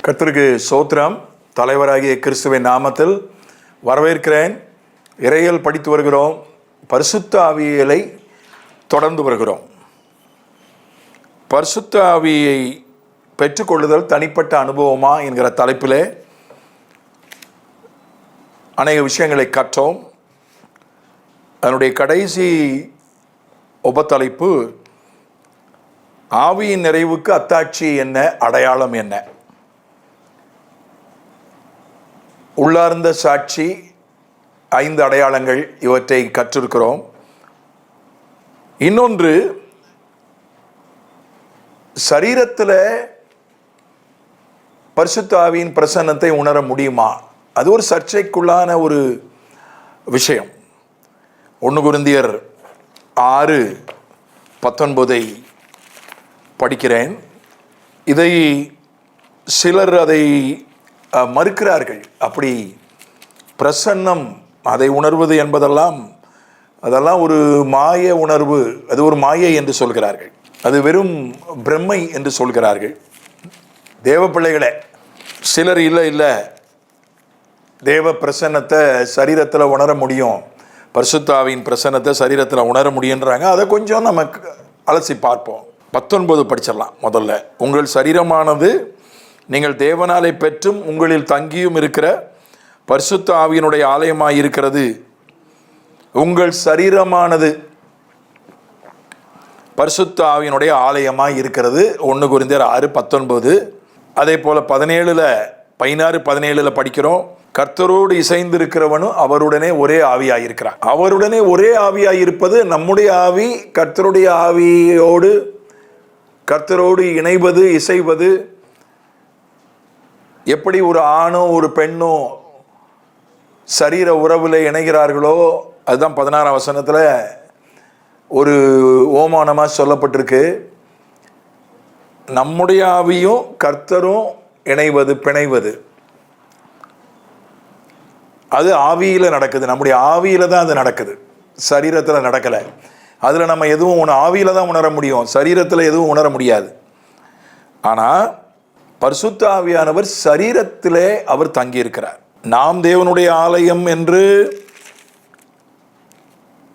கர்த்தருக்கு ஸ்தோத்திரம். தலைவராகிய கிறிஸ்துவின் நாமத்தில் வரவேற்கிறேன். இறையியல் படித்து வருகிறோம். பரிசுத்த ஆவியலை தொடர்ந்து வருகிறோம். பரிசுத்த ஆவியை பெற்றுக்கொள்ளுதல் தனிப்பட்ட அனுபவமா என்கிற தலைப்பிலே அநேக விஷயங்களை கற்றோம். அதனுடைய கடைசி உபத்தலைப்பு ஆவியின் நிறைவுக்கு அத்தாட்சி என்ன, அடையாளம் என்ன? உள்ளார்ந்த சாட்சி, 5 அடையாளங்கள், இவற்றை கற்றிருக்கிறோம். இன்னொன்று, சரீரத்தில் பரிசுத்த ஆவியின் பிரசன்னத்தை உணர முடியுமா? அது ஒரு சர்ச்சைக்குள்ளான ஒரு விஷயம். 1 கொரிந்தியர் 6:19 படிக்கிறேன். இதை சிலர் அதை மறுக்கிறார்கள். அப்படி பிரசன்னம், அதை உணர்வது என்பதெல்லாம் அதெல்லாம் ஒரு மாய உணர்வு, அது ஒரு மாயை என்று சொல்கிறார்கள். அது வெறும் பிரம்மை என்று சொல்கிறார்கள். தேவ பிள்ளைகளே, சிலர் இல்லை தேவ பிரசன்னத்தை சரீரத்தில் உணர முடியும், பரிசுத்த ஆவியின் பிரசன்னத்தை சரீரத்தில் உணர முடியுன்றாங்க. அதை கொஞ்சம் நமக்கு அலசி பார்ப்போம். 19 படிச்சிடலாம். முதல்ல, உங்கள் சரீரமானது நீங்கள் தேவனாலே பெற்றும் உங்களில் தங்கியும் இருக்கிற பரிசுத்த ஆவியினுடைய ஆலயமாய் இருக்கிறது. உங்கள் சரீரமானது பரிசுத்த ஆவியினுடைய ஆலயமாய் இருக்கிறது. 1 கொரிந்தியர் 6:19. அதே போல 16 படிக்கிறோம். கர்த்தரோடு இசைந்திருக்கிறவனும் அவருடனே ஒரே ஆவியாயிருக்கிறார். அவருடனே ஒரே ஆவியாயிருப்பது நம்முடைய ஆவி கர்த்தருடைய ஆவியோடு, கர்த்தரோடு இணைவது, இசைவது. எப்படி ஒரு ஆணோ ஒரு பெண்ணோ சரீர உறவில் இணைகிறார்களோ, அதுதான் 16ஆம் வசனத்தில் ஒரு ஓமானமாக சொல்லப்பட்டிருக்கு. நம்முடைய ஆவியும் கர்த்தரும் இணைவது, பிணைவது, அது ஆவியில் நடக்குது. நம்முடைய ஆவியில் தான் அது நடக்குது, சரீரத்தில் நடக்கலை. அதில் நம்ம எதுவும் ஆவியில் தான் உணர முடியும், சரீரத்தில் எதுவும் உணர முடியாது. ஆனால் பரிசுத்த ஆவியானவர் சரீரத்திலே அவர் தங்கியிருக்கிறார். நாம் தேவனுடைய ஆலயம் என்று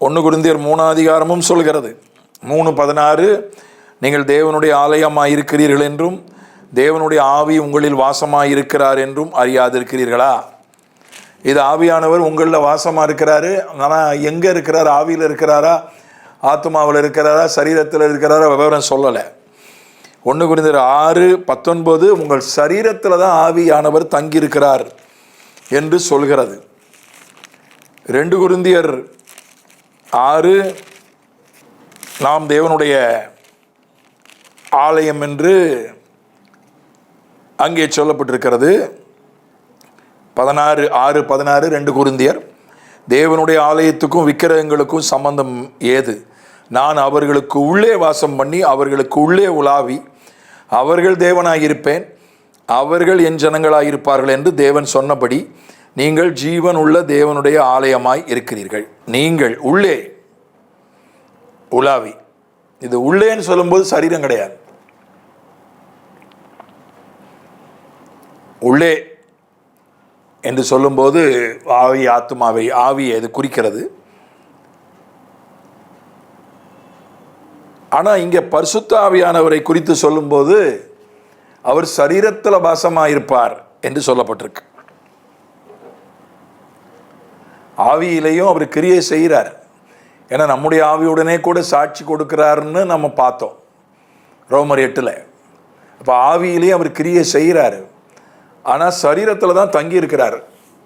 1 கொரிந்தியர் 3 சொல்கிறது. 3:16, நீங்கள் தேவனுடைய ஆலயமாய் இருக்கிறீர்கள் என்றும் தேவனுடைய ஆவி உங்களில் வாசமாய் இருக்கிறார் என்றும் அறியாதிருக்கிறீர்களா? இது ஆவியானவர் உங்களில் வாசமாக இருக்கிறாரு. ஆனால் எங்கே இருக்கிறார்? ஆவியில் இருக்கிறாரா, ஆத்மாவில் இருக்கிறாரா, சரீரத்தில் இருக்கிறாரா? விவரம் சொல்லலை. 1 கொரிந்தியர் 6:19 உங்கள் சரீரத்தில் தான் ஆவியானவர் தங்கியிருக்கிறார் என்று சொல்கிறது. 2 கொரிந்தியர் 6 நாம் தேவனுடைய ஆலயம் என்று அங்கே சொல்லப்பட்டிருக்கிறது. 6:16 2 கொரிந்தியர், தேவனுடைய ஆலயத்துக்கும் விக்கிரகங்களுக்கும் சம்பந்தம் ஏது? நான் அவர்களுக்கு உள்ளே வாசம் பண்ணி அவர்களுக்கு உள்ளே உலாவி அவர்கள் தேவனாயிருப்பேன், அவர்கள் என் ஜனங்களாயிருப்பார்கள் என்று தேவன் சொன்னபடி நீங்கள் ஜீவன் உள்ள தேவனுடைய ஆலயமாய் இருக்கிறீர்கள். நீங்கள் உள்ளே உலாவி, இது உள்ளேன்னு சொல்லும்போது சரீரம் கிடையாது. உள்ளே என்று சொல்லும்போது ஆவி, ஆத்மாவை, ஆவியை இது குறிக்கிறது. ஆனால் இங்கே பரிசுத்த ஆவியானவரை குறித்து சொல்லும்போது அவர் சரீரத்தில் வாசமாயிருப்பார் என்று சொல்லப்பட்டிருக்கு. ஆவியிலையும் அவர் கிரியை செய்கிறார். ஏன்னா நம்முடைய ஆவியுடனே கூட சாட்சி கொடுக்கிறாருன்னு நம்ம பார்த்தோம் ரோமர் 8. அப்போ ஆவியிலையும் அவர் கிரியை செய்கிறாரு. ஆனால் சரீரத்தில் தான் தங்கி இருக்கிறார்.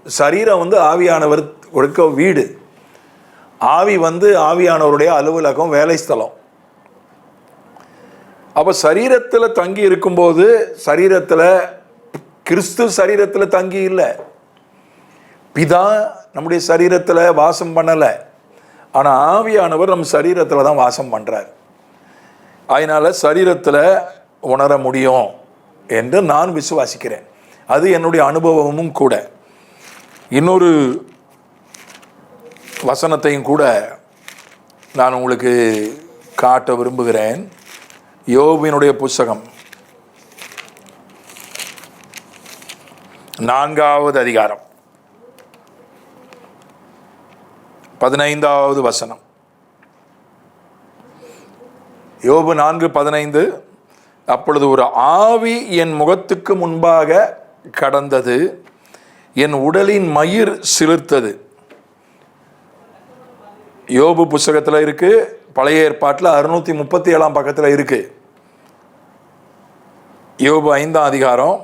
சரீரம் ஆவியானவர் கொடுக்க வீடு, ஆவி ஆவியானவருடைய அலுவலகம், வேலை ஸ்தலம். அப்போ சரீரத்தில் தங்கி இருக்கும்போது, சரீரத்தில் கிறிஸ்து சரீரத்தில் தங்கி இல்லை, பிதா நம்முடைய சரீரத்தில் வாசம் பண்ணலை. ஆனால் ஆவியானவர் நம்ம சரீரத்தில் தான் வாசம் பண்ணுறார். அதனால் சரீரத்தில் உணர முடியும் என்று நான் விசுவாசிக்கிறேன். அது என்னுடைய அனுபவமும் கூட. இன்னொரு வசனத்தையும் கூட நான் உங்களுக்கு காட்ட விரும்புகிறேன். யோபினுடைய புஸ்தகம் 4வது அதிகாரம் 15வது வசனம். யோபு 4:15. அப்பொழுது ஒரு ஆவி என் முகத்துக்கு முன்பாக கடந்தது, என் உடலின் மயிர் சிலிர்த்தது. யோபு புஸ்தகத்தில் இருக்கு, பழைய ஏற்பாட்டில் 637 பக்கத்தில் இருக்கு. யோபு 5ஆம் அதிகாரம்.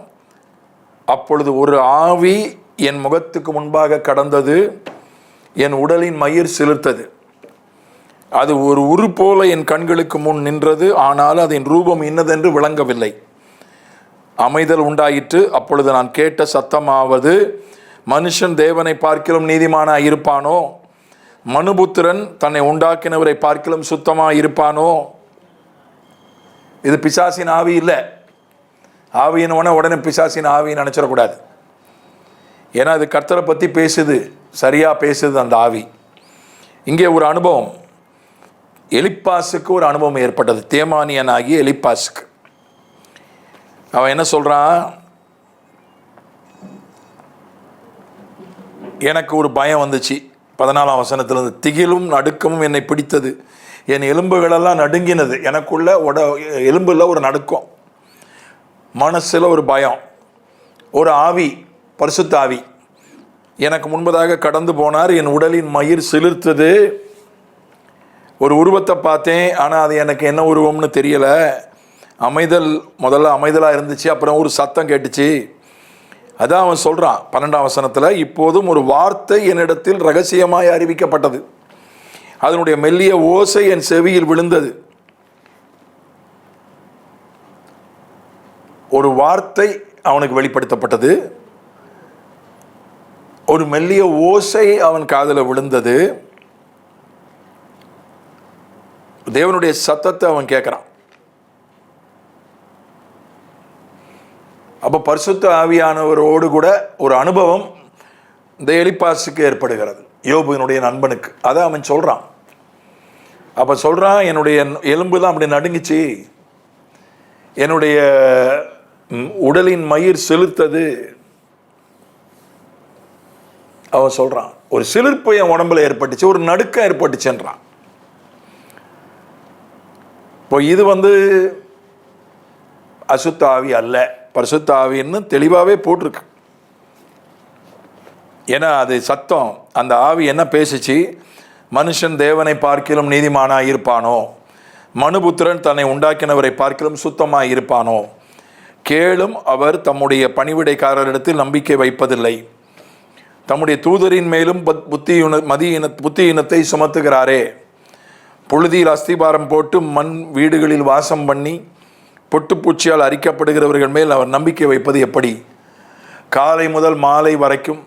அப்பொழுது ஒரு ஆவி என் முகத்துக்கு முன்பாக கடந்தது, என் உடலின் மயிர் சிலிர்த்தது. அது ஒரு உரு போல என் கண்களுக்கு முன் நின்றது, ஆனால் அதன் ரூபம் இன்னதென்று விளங்கவில்லை. அமைதல் உண்டாயிற்று. அப்பொழுது நான் கேட்ட சத்தமாவது, மனுஷன் தேவனை பார்க்கிலும் நீதிமானாய் இருப்பானோ? மனுபுத்திரன் தன்னை உண்டாக்கினவரை பார்க்கிலும் சுத்தமாய் இருப்பானோ? இது பிசாசின் ஆவி இல்லை. ஆவியின் உடனே பிசாசின் ஆவின்னு நினச்சிடக்கூடாது. ஏன்னா அது கர்த்தரை பற்றி பேசுது, சரியாக பேசுது அந்த ஆவி. இங்கே ஒரு அனுபவம், எலிப்பாசுக்கு ஒரு அனுபவம் ஏற்பட்டது. தேமானியனாகிய எலிப்பாசுக்கு அவன் என்ன சொல்கிறான், எனக்கு ஒரு பயம் வந்துச்சு. 14ஆம் வசனத்திலிருந்து, திகிலும் நடுக்கமும் என்னை பிடித்தது, என் எலும்புகளெல்லாம் நடுங்கினது. எனக்குள்ள எலும்பில் ஒரு நடுக்கம், மனசில் ஒரு பயம். ஒரு ஆவி, பரிசுத்த ஆவி எனக்கு முன்பதாக கடந்து போனார், என் உடலின் மயிர் சிலிர்த்தது. ஒரு உருவத்தை பார்த்தேன், ஆனால் அது எனக்கு என்ன உருவம்னு தெரியலை. முதல்ல அமைதலாக இருந்துச்சு, அப்புறம் ஒரு சத்தம் கேட்டுச்சு. அதான் அவன் சொல்கிறான் 12ஆம் வசனத்தில், இப்போதும் ஒரு வார்த்தை என்னிடத்தில் ரகசியமாய் அறிவிக்கப்பட்டது, அதனுடைய மெல்லிய ஓசை என் செவியில் விழுந்தது. ஒரு வார்த்தை அவனுக்கு வெளிப்படுத்தப்பட்டது, ஒரு மெல்லிய ஓசை அவன் காதில் விழுந்தது. தேவனுடைய சத்தத்தை அவன் கேட்கிறான். அப்போ பரிசுத்த ஆவியானவரோடு கூட ஒரு அனுபவம் இந்த எலிப்பாசுக்கு ஏற்படுகிறது, யோபுவினுடைய நண்பனுக்கு. அதை அவன் சொல்கிறான். அப்போ சொல்கிறான், என்னுடைய எலும்பு தான் அப்படி நடுங்கிச்சு, என்னுடைய உடலின் மயிர் சிலிர்த்தது. அவன் சொல்கிறான், ஒரு சிலிர்ப்பு என் உடம்புல ஏற்பட்டுச்சு, ஒரு நடுக்கம் ஏற்பட்டுச்சுன்றான். இப்போ இது அசுத்த ஆவி அல்ல, பரிசுத்த ஆவின்னு தெளிவாகவே போட்டிருக்கு. ஏன்னா அது சத்தம். அந்த ஆவி என்ன பேசிச்சு, மனுஷன் தேவனை பார்க்கிலும் நீதிமானாய் இருப்பானோ? மனுபுத்திரன் தன்னை உண்டாக்கினவரை பார்க்கிலும் சுத்தமாய் இருப்பானோ? கேளும், அவர் தம்முடைய பணிவிடைக்காரரிடத்தில் நம்பிக்கை வைப்பதில்லை, தம்முடைய தூதரின் மேலும் புத்தியினத்தை சுமத்துகிறாரே. புழுதியில் அஸ்திபாரம் போட்டு மண் வீடுகளில் வாசம் பண்ணி பொட்டுப்பூச்சியால் அரிக்கப்படுகிறவர்கள் மேல் அவர் நம்பிக்கை வைப்பது எப்படி? காலை முதல் மாலை வரைக்கும்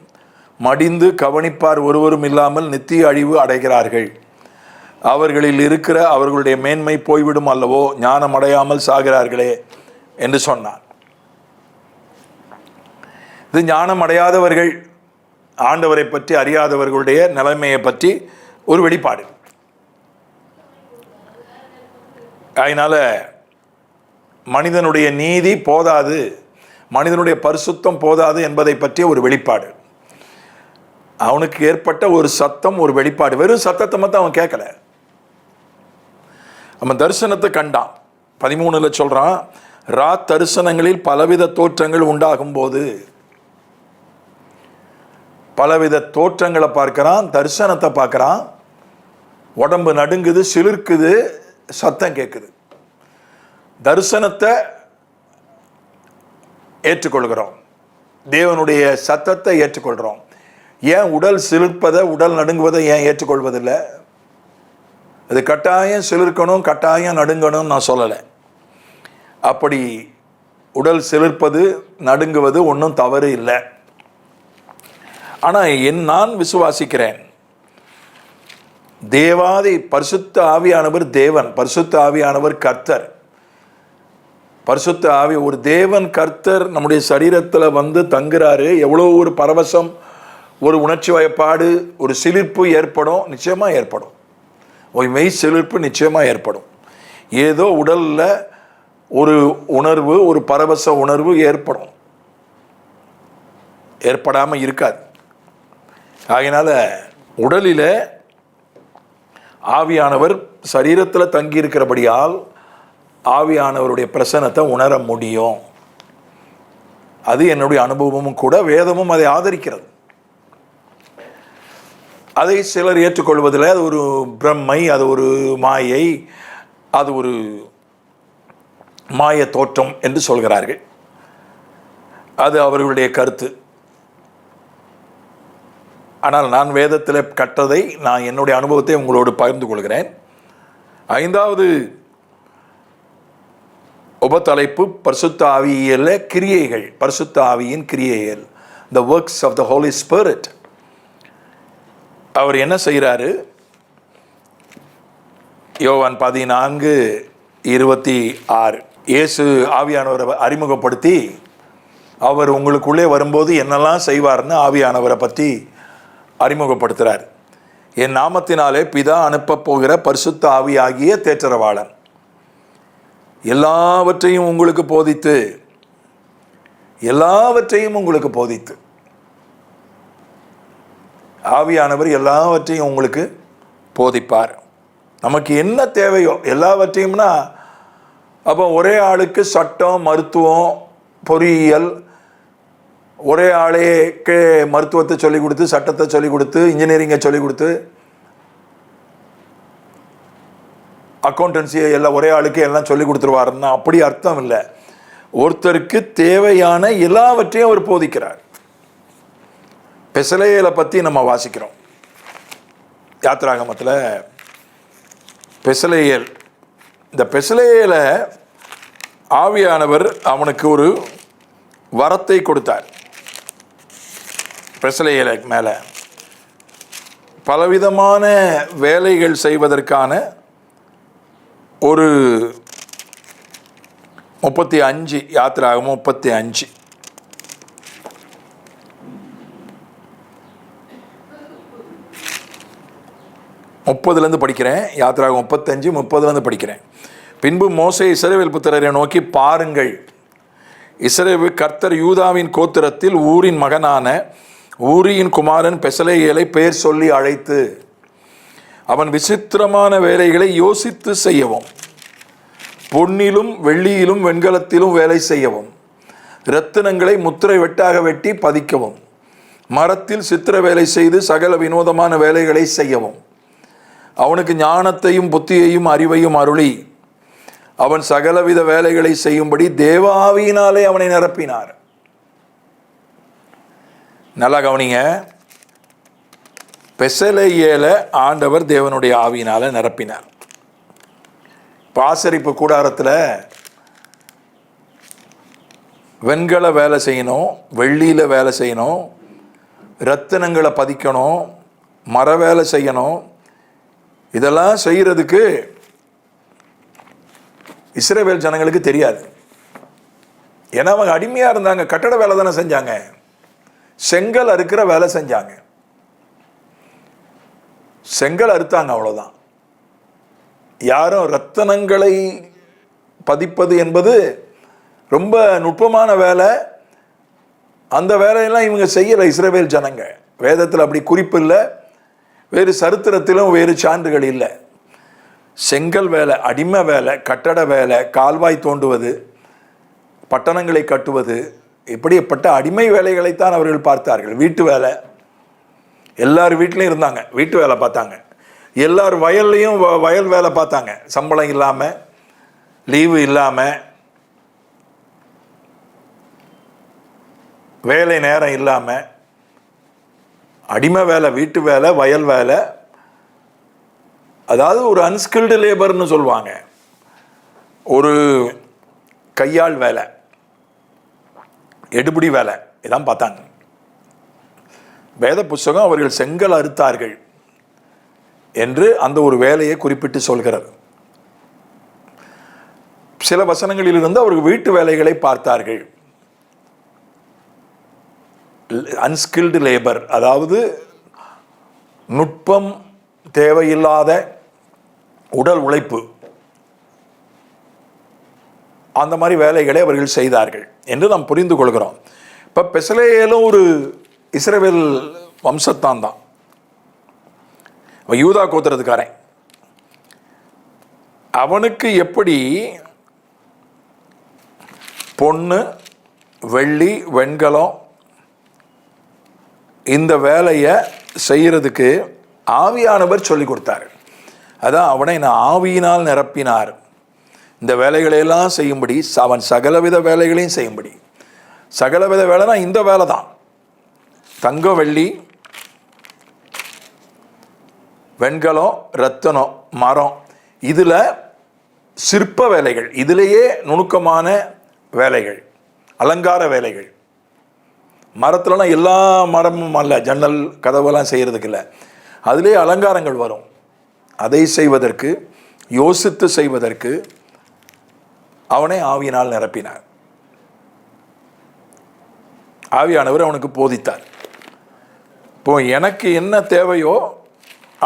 மடிந்து கவனிப்பார் ஒருவரும் இல்லாமல் நித்திய அழிவு அடைகிறார்கள். அவர்களில் இருக்கிற அவர்களுடைய மேன்மை போய்விடும் அல்லவோ, ஞானம் அடையாமல் சாகிறார்களே என்று சொன்னார். இது ஞானம் அடையாதவர்கள், ஆண்டவரை பற்றி அறியாதவர்களுடைய நிலைமையை பற்றி ஒரு வெளிப்பாடு. அதனால மனிதனுடைய நீதி போதாது, மனிதனுடைய பரிசுத்தம் போதாது என்பதை பற்றிய ஒரு வெளிப்பாடு. அவனுக்கு ஏற்பட்ட ஒரு சத்தம், ஒரு வெளிப்பாடு. வெறும் சத்தத்தை மட்டும் அவன் கேட்கல, அவன் தரிசனத்தை கண்டான். 13 சொல்றான், தரிசனங்களில் பலவித தோற்றங்கள் உண்டாகும் போது, பலவித தோற்றங்களை பார்க்கிறான், தரிசனத்தை பார்க்கிறான், உடம்பு நடுங்குது, சிலிர்க்குது, சத்தம் கேட்குது. தரிசனத்தை ஏற்றுக்கொள்கிறோம், தேவனுடைய சத்தத்தை ஏற்றுக்கொள்கிறோம். ஏன் உடல் சிலிர்ப்பதை, உடல் நடுங்குவதை ஏன் ஏற்றுக்கொள்வதில்லை? அது கட்டாயம் சிலிர்க்கணும், கட்டாயம் நடுங்கணும் நான் சொல்லலை. அப்படி உடல் சிலிர்ப்பது, நடுங்குவது ஒன்றும் தவறு இல்லை. ஆனால் நான் விசுவாசிக்கிறேன், தேவாதி பரிசுத்த ஆவியானவர் தேவன், பரிசுத்த ஆவியானவர் கர்த்தர். பரிசுத்த ஆவி ஒரு தேவன் கர்த்தர் நம்முடைய சரீரத்தில் தங்குறாரு. எவ்வளோ ஒரு பரவசம், ஒரு உணர்ச்சி வயப்பாடு, ஒரு சிலிர்ப்பு ஏற்படும், நிச்சயமாக ஏற்படும். ஒரு மெய் சிலிர்ப்பு நிச்சயமாக ஏற்படும். ஏதோ உடலில் ஒரு உணர்வு, ஒரு பரவச உணர்வு ஏற்படும். ஏற்படாமல் இருக்காது. ஆகையினால உடலில் ஆவியானவர் சரீரத்தில் தங்கியிருக்கிறபடியால் ஆவியானவருடைய பிரசன்னத்தை உணர முடியும். அது என்னுடைய அனுபவமும் கூட, வேதமும் அதை ஆதரிக்கிறது. அதை சிலர் ஏற்றுக்கொள்வதில் அது ஒரு பிரம்மை, அது ஒரு மாயை, அது ஒரு மாய தோற்றம் என்று சொல்கிறார்கள். அது அவர்களுடைய கருத்து. ஆனால் நான் வேதத்தில் கற்றதை, நான் என்னுடைய அனுபவத்தை உங்களோடு பகிர்ந்து கொள்கிறேன். 5வது உபத்தலைப்பு பரிசுத்த ஆவியியல்ல கிரியைகள், பரிசுத்த ஆவியின் கிரியைகள், the works of the Holy Spirit. அவர் என்ன செய்கிறாரு? யோவான் 14:26 இயேசு ஆவியானவரை அறிமுகப்படுத்தி, அவர் உங்களுக்குள்ளே வரும்போது என்னெல்லாம் செய்வார்னு ஆவியானவரை பற்றி அறிமுகப்படுத்துகிறார். என் நாமத்தினாலே பிதா அனுப்ப போகிற பரிசுத்த ஆவியாகிய தேற்றரவாளன் எல்லாவற்றையும் உங்களுக்கு போதித்து ஆவியானவர் எல்லாவற்றையும் உங்களுக்கு போதிப்பார். நமக்கு என்ன தேவையோ எல்லாவற்றையும்னா, அப்போ ஒரே ஆளுக்கு சட்டம், மருத்துவம், பொறியியல், ஒரே ஆளுக்கு மருத்துவத்தை சொல்லிக் கொடுத்து, சட்டத்தை சொல்லிக் கொடுத்து, இன்ஜினியரிங்கை சொல்லிக் கொடுத்து, அக்கௌண்டன்சியை எல்லாம் ஒரே ஆளுக்கு எல்லாம் சொல்லிக் கொடுத்துருவாருன்னா அப்படி அர்த்தம் இல்லை. ஒருத்தருக்கு தேவையான எல்லாவற்றையும் அவர் போதிக்கிறார். பெசலேயலை பற்றி நம்ம வாசிக்கிறோம் யாத்திராகமத்தில். பெசலேயல், இந்த பெசலேயலை ஆவியானவர் அவனுக்கு ஒரு வரத்தை கொடுத்தார். பெசலேயலை மேலே பலவிதமான வேலைகள் செய்வதற்கான ஒரு 35 யாத்திராகமம் 35 30 படிக்கிறேன். யாத்திராகமம் 35:30 படிக்கிறேன். பின்பு மோசே இஸ்ரவேல் புத்திரரை நோக்கி, பாருங்கள், இஸ்ரவேல் கர்த்தர் யூதாவின் கோத்திரத்தில் ஊரின் மகனான ஊரியின் குமாரன் பெசலேயேலை பெயர் சொல்லி அழைத்து அவன் விசித்திரமான வேலைகளை யோசித்து செய்யவும், பொன்னிலும் வெள்ளியிலும் வெண்கலத்திலும் வேலை செய்யவும், இரத்தினங்களை முத்திரை வெட்டாக வெட்டி பதிக்கவும், மரத்தில் சித்திர வேலை செய்து சகல வினோதமான வேலைகளை செய்யவும், அவனுக்கு ஞானத்தையும் புத்தியையும் அறிவையும் அருளி அவன் சகலவித வேலைகளை செய்யும்படி தேவ ஆவியினாலே அவனை நிரப்பினார். நல்லா கவனிங்க, பெசலேயேலை ஆண்டவர் தேவனுடைய ஆவியினால நிரப்பினார். ஆசரிப்பு கூடாரத்தில் வெண்கல வேலை செய்யணும், வெள்ளியில் வேலை செய்யணும், இரத்தினங்களை பதிக்கணும், மர வேலை செய்யணும். இதெல்லாம் செய்கிறதுக்கு இஸ்ரவேல் ஜனங்களுக்கு தெரியாது. ஏன்னா அவங்க அடிமையாக இருந்தாங்க. கட்டட வேலை தானே செஞ்சாங்க, செங்கல் அறுக்கிற வேலை செஞ்சாங்க, செங்கல் அறுத்தாங்க, அவ்வளோதான். யாரும் இரத்தினங்களை பதிப்பது என்பது ரொம்ப நுட்பமான வேலை. அந்த வேலையெல்லாம் இவங்க செய்யலை இஸ்ரவேல் ஜனங்க. வேதத்தில் அப்படி குறிப்பு இல்லை, வேறு சரித்திரத்திலும் வேறு சான்றுகள் இல்லை. செங்கல் வேலை, அடிமை வேலை, கட்டட வேலை, கால்வாய் தோண்டுவது, பட்டணங்களை கட்டுவது, இப்படிப்பட்ட அடிமை வேலைகளைத்தான் அவர்கள் பார்த்தார்கள். வீட்டு வேலை, எல்லார் வீட்லையும் இருந்தாங்க, வீட்டு வேலை பார்த்தாங்க. எல்லார் வயல்லையும் வயல் வேலை பார்த்தாங்க, சம்பளம் இல்லாமல், லீவு இல்லாமல், வேலை நேரம் இல்லாமல், அடிமை வேலை, வீட்டு வேலை, வயல் வேலை. அதாவது ஒரு அன்ஸ்கில்டு லேபர்னு சொல்லுவாங்க, ஒரு கையாள் வேலை, எடுபிடி வேலை, இதான் பார்த்தாங்க. வேத புஸ்தகம் அவர்கள் செங்கல் அறுத்தார்கள் என்று அந்த ஒரு வேலையை குறிப்பிட்டு சொல்கிறது. சில வசனங்களிலிருந்து அவர்கள் வீட்டு வேலைகளை பார்த்தார்கள். அன்ஸ்கில்டு லேபர், அதாவது நுட்பம் தேவையில்லாத உடல் உழைப்பு, அந்த மாதிரி வேலைகளை அவர்கள் செய்தார்கள் என்று நாம் புரிந்து கொள்கிறோம். இப்போ பெசலேயலும் ஒரு இஸ்ரவேல் வம்சத்தான் தான், யூதா கோத்திரத்துக்காரன். அவனுக்கு எப்படி பொண்ணு, வெள்ளி, வெண்கலம் இந்த வேலையை செய்யறதுக்கு ஆவியானவர் சொல்லி கொடுத்தாரு. அதான் அவனை நான் ஆவியினால் நிரப்பினார், இந்த வேலைகளையெல்லாம் செய்யும்படி, அவன் சகலவித வேலைகளையும் செய்யும்படி. சகலவித வேலைனா இந்த வேலை தான். தங்கம், வெள்ளி, வெண்கலம், ரத்தனம், மரம், இதில் சிற்ப வேலைகள், இதிலேயே நுணுக்கமான வேலைகள், அலங்கார வேலைகள். மரத்துலலாம் எல்லா மரமும் அல்ல, ஜன்னல் கதவெல்லாம் செய்கிறதுக்கு இல்லை, அதிலே அலங்காரங்கள் வரும். அதை செய்வதற்கு, யோசித்து செய்வதற்கு அவனை ஆவியினால் நிரப்பினார். ஆவியானவர் அவனுக்கு போதித்தார். இப்போ எனக்கு என்ன தேவையோ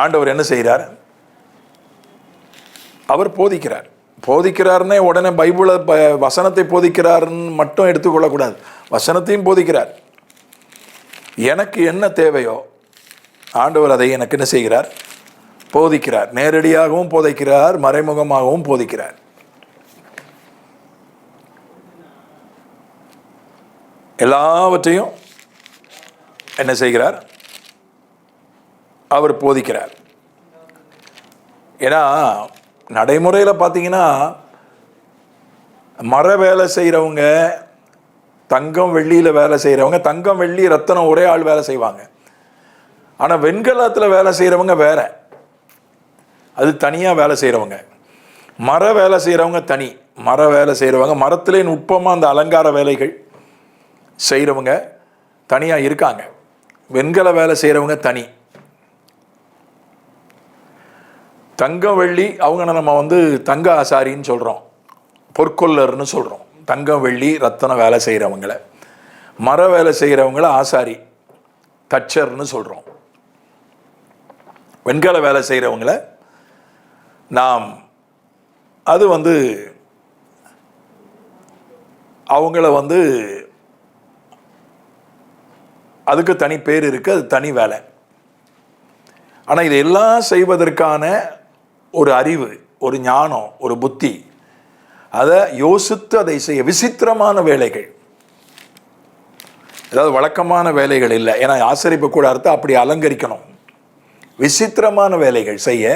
ஆண்டவர் என்ன செய்கிறார்? அவர் போதிக்கிறார். போதிக்கிறாருன்னே உடனே பைபிளை வசனத்தை போதிக்கிறாருன்னு மட்டும் எடுத்துக்கொள்ளக்கூடாது, வசனத்தையும் போதிக்கிறார். எனக்கு என்ன தேவையோ ஆண்டவர் அதை எனக்கு என்ன செய்கிறார்? போதிக்கிறார். நேரடியாகவும் போதிக்கிறார், மறைமுகமாகவும் போதிக்கிறார். எல்லாவற்றையும் என்ன செய்கிறார்? அவர் போதிக்கிறார். ஏன்னா நடைமுறையில் பார்த்தீங்கன்னா மர வேலை செய்கிறவங்க, தங்கம் வெள்ளியில் வேலை செய்கிறவங்க, தங்கம் வெள்ளி ரத்தனம் ஒரே ஆள் வேலை செய்வாங்க. ஆனால் வெண்கலத்தில் வேலை செய்கிறவங்க வேற, அது தனியாக வேலை செய்கிறவங்க. மர வேலை செய்கிறவங்க தனி, மர வேலை செய்கிறவங்க, மரத்திலே நுட்பமாக அந்த அலங்கார வேலைகள் செய்கிறவங்க தனியாக இருக்காங்க. வெண்கல வேலை செய்கிறவங்க தனி. தங்கம் வெள்ளி அவங்க நம்ம தங்க ஆசாரின்னு சொல்கிறோம், பொற்கொல்லர்னு சொல்கிறோம். தங்கம் வெள்ளி ரத்தன வேலை செய்கிறவங்கள, மர வேலை செய்கிறவங்கள ஆசாரி, தச்சர்னு சொல்கிறோம். வெண்கல வேலை செய்கிறவங்கள நாம் அது அவங்கள அதுக்கு தனி பேர் இருக்குது, அது தனி வேலை. ஆனால் இதெல்லாம் செய்வதற்கான ஒரு அறிவு, ஒரு ஞானம், ஒரு புத்தி, அதை யோசித்து அதை செய்ய விசித்திரமான வேலைகள், அதாவது வழக்கமான வேலைகள் இல்லை. ஏன்னா ஆசரிப்பு கூடாரத்தை அப்படி அலங்கரிக்கணும். விசித்திரமான வேலைகள் செய்ய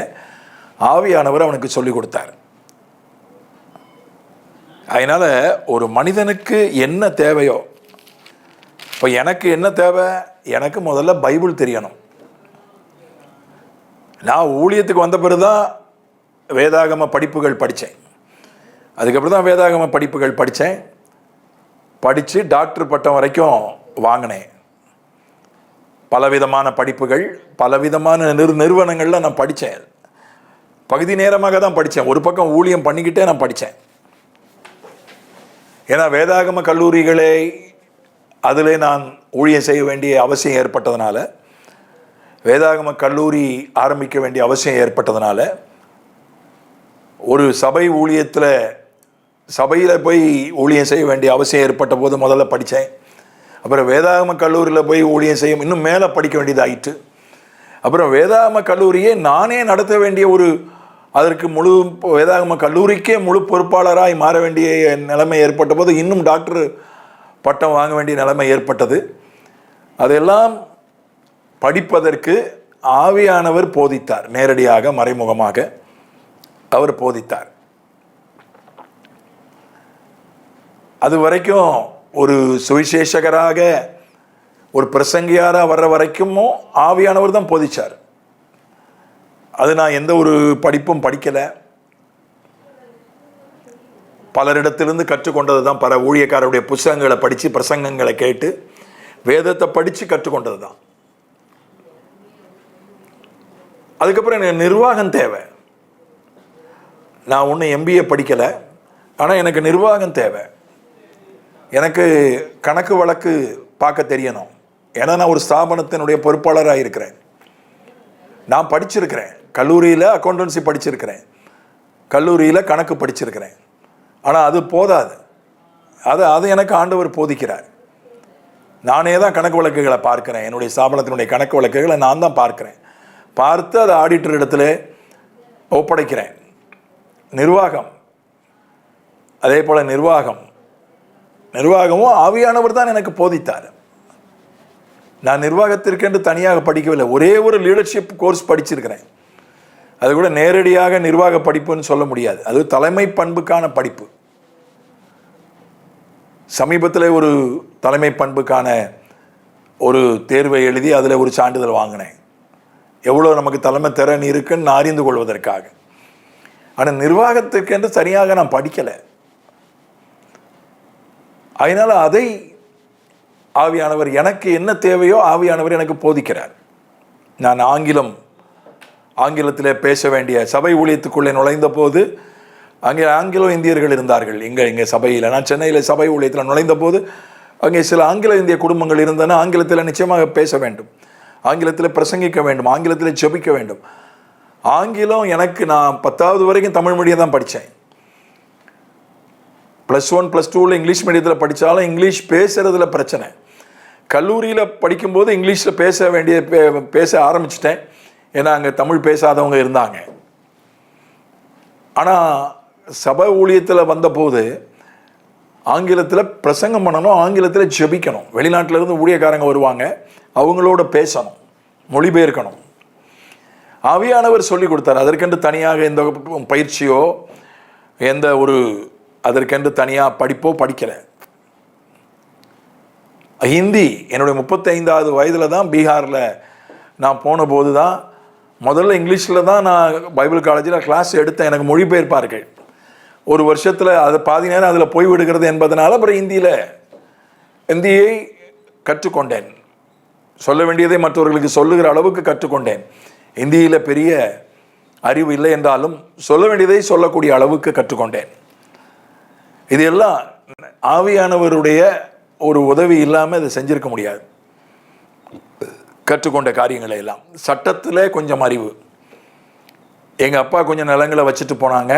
ஆவியானவர் அவனுக்கு சொல்லி கொடுத்தார். அதனால ஒரு மனிதனுக்கு என்ன தேவையோ, இப்போ எனக்கு என்ன தேவை? எனக்கு முதல்ல பைபிள் தெரியணும். நான் ஊழியத்துக்கு வந்த பிறகு தான் வேதாகம படிப்புகள் படித்தேன். அதுக்கப்புறம் தான் வேதாகம படிப்புகள் படித்தேன். படித்து டாக்டர் பட்டம் வரைக்கும் வாங்கினேன். பலவிதமான படிப்புகள், பலவிதமான நிறுவனங்களில் நான் படித்தேன். பகுதி நேரமாக தான் படித்தேன். ஒரு பக்கம் ஊழியம் பண்ணிக்கிட்டே நான் படித்தேன். ஏன்னா வேதாகம கல்லூரிகளை அதில் நான் ஊழியம் செய்ய வேண்டிய அவசியம் ஏற்பட்டதுனால, வேதாகம கல்லூரி ஆரம்பிக்க வேண்டிய அவசியம் ஏற்பட்டதுனால, ஒரு சபை ஊழியத்தில் சபையில் போய் ஊழியம் செய்ய வேண்டிய அவசியம் ஏற்பட்ட போது முதல்ல படித்தேன். அப்புறம் வேதாகம கல்லூரியில் போய் ஊழியம் செய்ய இன்னும் மேலே படிக்க வேண்டியதாயிட்டு. அப்புறம் வேதாகம கல்லூரியே நானே நடத்த வேண்டிய அதற்கு முழு வேதாகம கல்லூரிக்கே முழு பொறுப்பாளராய் மாற வேண்டிய நிலைமை ஏற்பட்ட போது இன்னும் டாக்டர் பட்டம் வாங்க வேண்டிய நிலைமை ஏற்பட்டது. அதெல்லாம் படிப்பதற்கு ஆவியானவர் போதித்தார். நேரடியாக மறைமுகமாக அவர் போதித்தார். அது வரைக்கும் ஒரு சுவிசேஷகராக, ஒரு பிரசங்கியாராக வர்ற வரைக்கும் ஆவியானவர் தான் போதிச்சார். அது நான் எந்த ஒரு படிப்பும் படிக்கலை. பலரிடத்திலிருந்து கற்றுக்கொண்டது தான். பல ஊழியக்காரருடைய புத்தகங்களை படித்து, பிரசங்கங்களை கேட்டு, வேதத்தை படித்து கற்றுக்கொண்டது தான். அதுக்கப்புறம் எனக்கு நிர்வாகம் தேவை. நான் ஒன்றும் MBA படிக்கலை, ஆனால் எனக்கு நிர்வாகம் தேவை. எனக்கு கணக்கு வழக்கு பார்க்க தெரியணும். ஏன்னா நான் ஒரு ஸ்தாபனத்தினுடைய பொறுப்பாளராக இருக்கிறேன். நான் படிச்சிருக்கிறேன், கல்லூரியில் அக்கௌண்டன்சி படிச்சிருக்கிறேன், கல்லூரியில் கணக்கு படிச்சிருக்கிறேன். ஆனால் அது போதாது. அது எனக்கு ஆண்டவர் போதிக்கிறார். நானே தான் கணக்கு வழக்குகளை பார்க்குறேன். என்னுடைய ஸ்தாபனத்தினுடைய கணக்கு வழக்குகளை நான் தான் பார்க்குறேன். பார்த்து அதை ஆடிட்டர் இடத்துல ஒப்படைக்கிறேன். நிர்வாகம் அதே போல் நிர்வாகமும் ஆவியானவர் தான் எனக்கு போதித்தார். நான் நிர்வாகத்திற்கென்று தனியாக படிக்கவில்லை. ஒரே ஒரு லீடர்ஷிப் கோர்ஸ் படிச்சிருக்கிறேன். அது கூட நேரடியாக நிர்வாக படிப்புன்னு சொல்ல முடியாது. அது தலைமை பண்புக்கான படிப்பு. சமீபத்தில் ஒரு தலைமை பண்புக்கான ஒரு தேர்வை எழுதி அதில் ஒரு சான்றிதழ் வாங்கினேன். எவ்வளோ நமக்கு தலைமை திறன் இருக்குன்னு நான் அறிந்து கொள்வதற்காக. ஆனால் நிர்வாகத்துக்கென்று சரியாக நான் படிக்கலை. அதனால் அதை ஆவியானவர் எனக்கு என்ன தேவையோ ஆவியானவர் எனக்கு போதிக்கிறார். நான் ஆங்கிலத்தில் பேச வேண்டிய சபை ஊழியத்துக்குள்ளே நுழைந்த போது அங்கே ஆங்கிலோ இந்தியர்கள் இருந்தார்கள். இங்கே சபையில், நான் சென்னையில் சபை ஊழியத்தில் நுழைந்த போது அங்கே சில ஆங்கில இந்திய குடும்பங்கள் இருந்தன. ஆங்கிலத்தில் நிச்சயமாக பேச வேண்டும், ஆங்கிலத்தில் பிரசங்கிக்க வேண்டும், ஆங்கிலத்தில் ஜெபிக்க வேண்டும். ஆங்கிலம் எனக்கு, நான் 10வது வரைக்கும் தமிழ் மீடியம் தான் படித்தேன். +1 +2 இங்கிலீஷ் மீடியத்தில் படித்தாலும் இங்கிலீஷ் பேசுகிறதுல பிரச்சனை. கல்லூரியில் படிக்கும்போது இங்கிலீஷில் பேச ஆரம்பிச்சிட்டேன். ஏன்னா அங்கே தமிழ் பேசாதவங்க இருந்தாங்க. ஆனால் சபை ஊழியத்தில் வந்தபோது ஆங்கிலத்தில் பிரசங்கம் பண்ணணும், ஆங்கிலத்தில் ஜெபிக்கணும். வெளிநாட்டிலேருந்து ஊழியக்காரங்க வருவாங்க, அவங்களோட பேசணும், மொழிபெயர்க்கணும். ஆவியானவர் சொல்லி கொடுத்தார். அதற்கென்று தனியாக எந்த பயிற்சியோ எந்த ஒரு அதற்கென்று தனியாக படிப்போ படிக்கலை. ஹிந்தி என்னுடைய 35வது வயதில் தான் பீகாரில் நான் போன போது தான் முதல்ல இங்கிலீஷில் தான் நான் பைபிள் காலேஜில் கிளாஸ் எடுத்தேன். எனக்கு மொழிபெயர்ப்பார்கள். ஒரு வருஷத்தில் அது பாதி நேரம் அதில் போய்விடுகிறது என்பதனால அப்புறம் இந்தியை கற்றுக்கொண்டேன். சொல்ல வேண்டியதை மற்றவர்களுக்கு சொல்லுகிற அளவுக்கு கற்றுக்கொண்டேன். இந்தியில் பெரிய அறிவு இல்லை என்றாலும் சொல்ல வேண்டியதை சொல்லக்கூடிய அளவுக்கு கற்றுக்கொண்டேன். இது எல்லாம் ஆவியானவருடைய ஒரு உதவி இல்லாமல் இதை செஞ்சிருக்க முடியாது. கற்றுக்கொண்ட காரியங்களை எல்லாம். சட்டத்தில் கொஞ்சம் அறிவு. எங்கள் அப்பா கொஞ்சம் நிலங்களை வச்சுட்டு போனாங்க.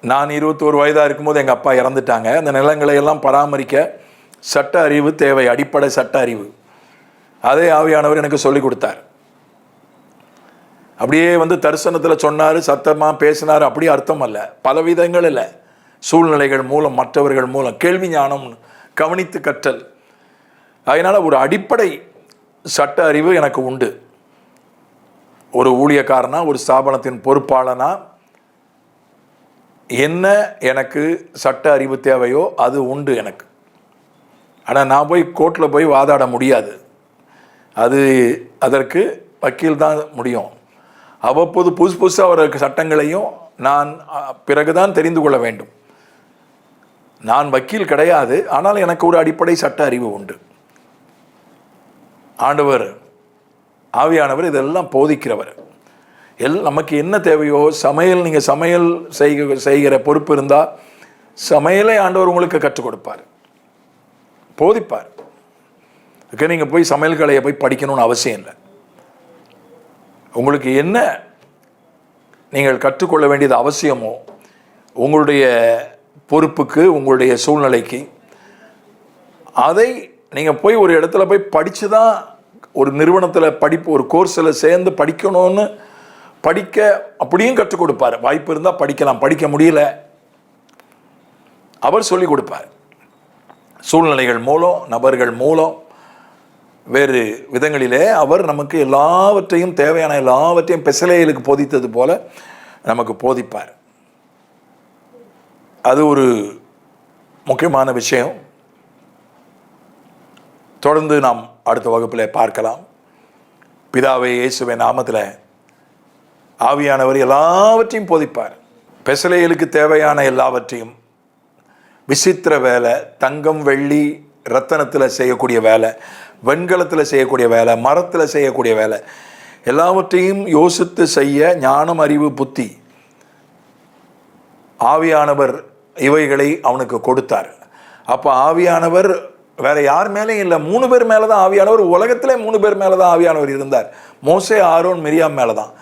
நான் 21 வயதாக இருக்கும்போது எங்கள் அப்பா இறந்துட்டாங்க. அந்த நிலங்களை எல்லாம் பராமரிக்க சட்ட அறிவு தேவை, அடிப்படை சட்ட அறிவு. அதே ஆவியானவர் எனக்கு சொல்லிக் கொடுத்தார். அப்படியே தரிசனத்தில் சொன்னார், சத்தமாக பேசினார், அப்படியே அர்த்தம் அல்ல. பல விதங்கள் இல்லை, சூழ்நிலைகள் மூலம், மற்றவர்கள் மூலம், கேள்வி ஞானம், கவனித்து கற்றல். அதனால் ஒரு அடிப்படை சட்ட அறிவு எனக்கு உண்டு. ஒரு ஊழியக்காரனா, ஒரு ஸ்தாபனத்தின் பொறுப்பாளனா என்ன எனக்கு சட்ட அறிவு தேவையோ அது உண்டு எனக்கு. ஆனால் நான் போய் கோர்ட்டில் போய் வாதாட முடியாது. அதற்கு வக்கீல் தான் முடியும். அவ்வப்போது புதுசாக வர சட்டங்களையும் நான் பிறகுதான் தெரிந்து கொள்ள வேண்டும். நான் வக்கீல் கிடையாது, ஆனால் எனக்கு ஒரு அடிப்படை சட்ட அறிவு உண்டு. ஆண்டவர் ஆவியானவர் இதெல்லாம் போதிக்கிறவர். நமக்கு என்ன தேவையோ, நீங்கள் சமையல் செய்கிற பொறுப்பு இருந்தால் சமையலை ஆண்டவர் உங்களுக்கு கற்றுக் கொடுப்பார், போதிப்பார். நீங்கள் போய் சமையல் கலையை போய் படிக்கணும்னு அவசியம் இல்லை. உங்களுக்கு என்ன நீங்கள் கற்றுக்கொள்ள வேண்டியது அவசியமோ, உங்களுடைய பொறுப்புக்கு, உங்களுடைய சூழ்நிலைக்கு, அதை நீங்கள் போய் ஒரு இடத்துல போய் படித்து தான், ஒரு நிறுவனத்தில் ஒரு கோர்ஸில் சேர்ந்து படிக்கணும்னு அப்படியும் கற்றுக் கொடுப்பார். வாய்ப்பு இருந்தால் படிக்கலாம், படிக்க முடியல அவர் சொல்லிக் கொடுப்பார். சூழ்நிலைகள் மூலம், நபர்கள் மூலம், வேறு விதங்களிலே அவர் நமக்கு எல்லாவற்றையும், தேவையான எல்லாவற்றையும் பெசலேயலுக்கு போதித்தது போல நமக்கு போதிப்பார். அது ஒரு முக்கியமான விஷயம். தொடர்ந்து நாம் அடுத்த வகுப்பில் பார்க்கலாம். பிதாவே இயேசுவின் நாமத்தில் ஆவியானவர் எல்லாவற்றையும் போதிப்பார். பெசலேயலுக்கு தேவையான எல்லாவற்றையும், விசித்திர வேலை, தங்கம் வெள்ளி ரத்தனத்தில் செய்யக்கூடிய வேலை, வெண்கலத்தில் செய்யக்கூடிய வேலை, மரத்தில் செய்யக்கூடிய வேலை, எல்லாவற்றையும் யோசித்து செய்ய ஞானம், அறிவு, புத்தி ஆவியானவர் இவைகளை அவனுக்கு கொடுத்தார். அப்போ ஆவியானவர் வேற யார் மேலேயும் இல்லை, 3 பேர் மேலே தான் ஆவியானவர். உலகத்திலே 3 பேர் மேலே தான் ஆவியானவர் இருந்தார். மோசே, ஆரோன், மிரியாம் மேலே தான்.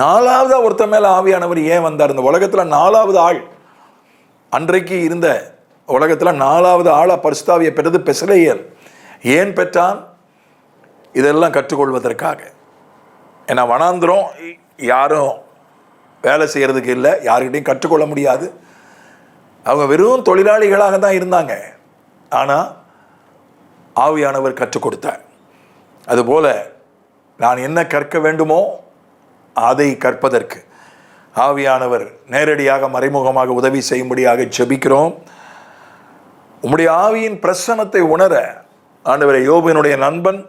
4வது ஒருத்தர் மேலே ஆவியானவர் ஏன் வந்தார்? இந்த உலகத்தில் 4வது ஆள் அன்றைக்கு இருந்த உலகத்தில் 4வது ஆளா பரிசுத்தாவியை பெற்றது பெசலேயல். ஏன் பெற்றான்? இதெல்லாம் கற்றுக்கொள்வதற்காக. ஏன்னா வனாந்திரம் யாரும் வேலை செய்கிறதுக்கு இல்லை, யாருக்கிட்டையும் கற்றுக்கொள்ள முடியாது. அவங்க வெறும் தொழிலாளிகளாக தான் இருந்தாங்க. ஆனால் ஆவியானவர் கற்றுக் கொடுத்தார். அதுபோல் நான் என்ன கற்க வேண்டுமோ அதை கற்பதற்கு ஆவியானவர் நேரடியாக மறைமுகமாக உதவி செய்யும்படியாக ஜெபிக்கிறோம். உம்முடைய ஆவியின் பிரசன்னத்தை உணர ஆண்டவரே, யோபினுடைய நண்பன்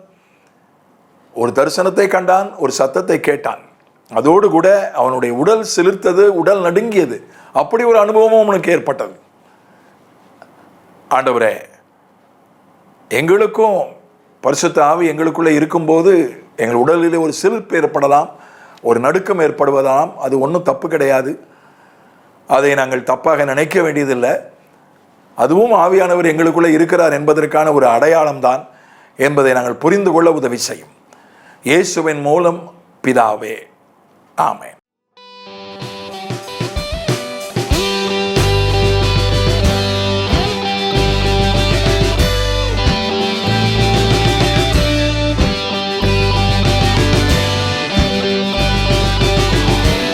ஒரு தரிசனத்தை கண்டான், ஒரு சத்தத்தை கேட்டான். அதோடு கூட அவனுடைய உடல் சிலிர்த்தது, உடல் நடுங்கியது. அப்படி ஒரு அனுபவமும் அவனுக்கு ஏற்பட்டது. ஆண்டவரே, எங்களுக்கும் பரிசுத்த ஆவி எங்களுக்குள்ளே இருக்கும்போது எங்கள் உடலிலே ஒரு சிலிர்ப்பு ஏற்படலாம், ஒரு நடுக்கம் ஏற்படுவதாம். அது ஒன்றும் தப்பு கிடையாது. அதை நாங்கள் தப்பாக நினைக்க வேண்டியதில்லை. அதுவும் ஆவியானவர் எங்களுக்குள்ளே இருக்கிறார் என்பதற்கான ஒரு அடையாளம்தான் என்பதை நாங்கள் புரிந்து கொள்ள உதவி செய்யும். இயேசுவின் மூலம் பிதாவே, ஆமென்.